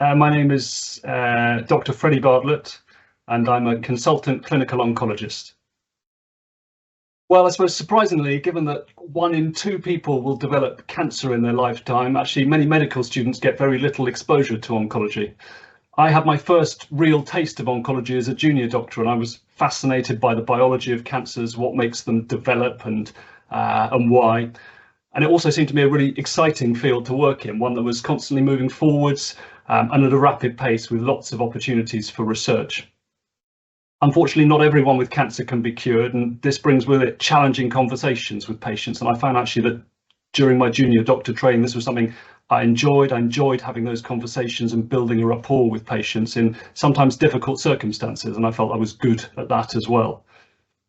My name is Dr Freddie Bartlett, and I'm a consultant clinical oncologist. Well, I suppose surprisingly, given that 1 in 2 people will develop cancer in their lifetime, actually many medical students get very little exposure to oncology. I had my first real taste of oncology as a junior doctor, and I was fascinated by the biology of cancers, what makes them develop and why. And it also seemed to me a really exciting field to work in, one that was constantly moving forwards and at a rapid pace with lots of opportunities for research. Unfortunately, not everyone with cancer can be cured, and this brings with it challenging conversations with patients. And I found actually that during my junior doctor training, this was something I enjoyed. I enjoyed having those conversations and building a rapport with patients in sometimes difficult circumstances, and I felt I was good at that as well.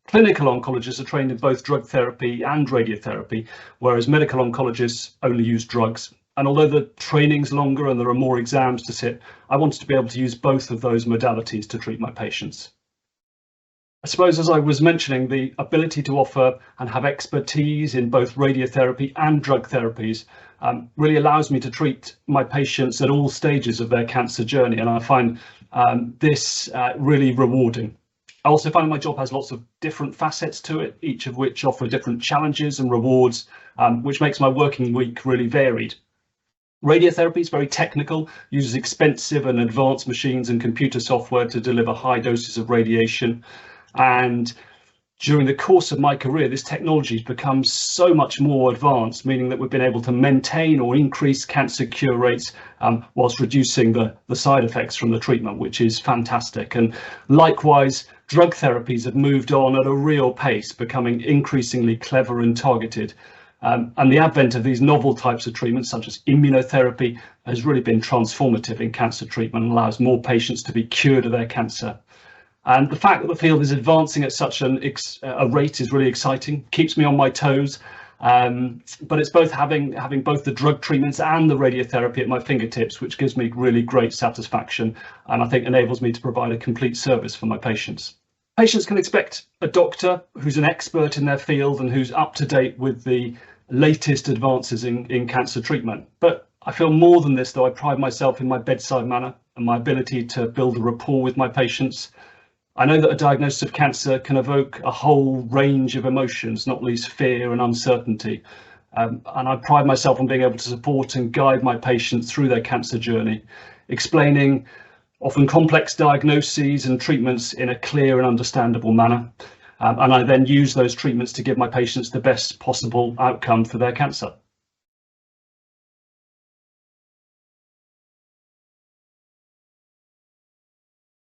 Clinical oncologists are trained in both drug therapy and radiotherapy, whereas medical oncologists only use drugs. And although the training's longer and there are more exams to sit, I wanted to be able to use both of those modalities to treat my patients. I suppose, as I was mentioning, the ability to offer and have expertise in both radiotherapy and drug therapies really allows me to treat my patients at all stages of their cancer journey, and I find this really rewarding. I also find my job has lots of different facets to it, each of which offer different challenges and rewards, which makes my working week really varied. Radiotherapy is very technical, uses expensive and advanced machines and computer software to deliver high doses of radiation. And during the course of my career, this technology has become so much more advanced, meaning that we've been able to maintain or increase cancer cure rates whilst reducing the side effects from the treatment, which is fantastic. And likewise, drug therapies have moved on at a real pace, becoming increasingly clever and targeted. And the advent of these novel types of treatments, such as immunotherapy, has really been transformative in cancer treatment and allows more patients to be cured of their cancer. And the fact that the field is advancing at such a rate is really exciting, keeps me on my toes. But it's both having both the drug treatments and the radiotherapy at my fingertips, which gives me really great satisfaction, and I think enables me to provide a complete service for my patients. Patients can expect a doctor who's an expert in their field and who's up to date with the latest advances in cancer treatment. But I feel more than this, though. I pride myself in my bedside manner and my ability to build a rapport with my patients. I know that a diagnosis of cancer can evoke a whole range of emotions, not least fear and uncertainty. And I pride myself on being able to support and guide my patients through their cancer journey, explaining often complex diagnoses and treatments in a clear and understandable manner. And I then use those treatments to give my patients the best possible outcome for their cancer.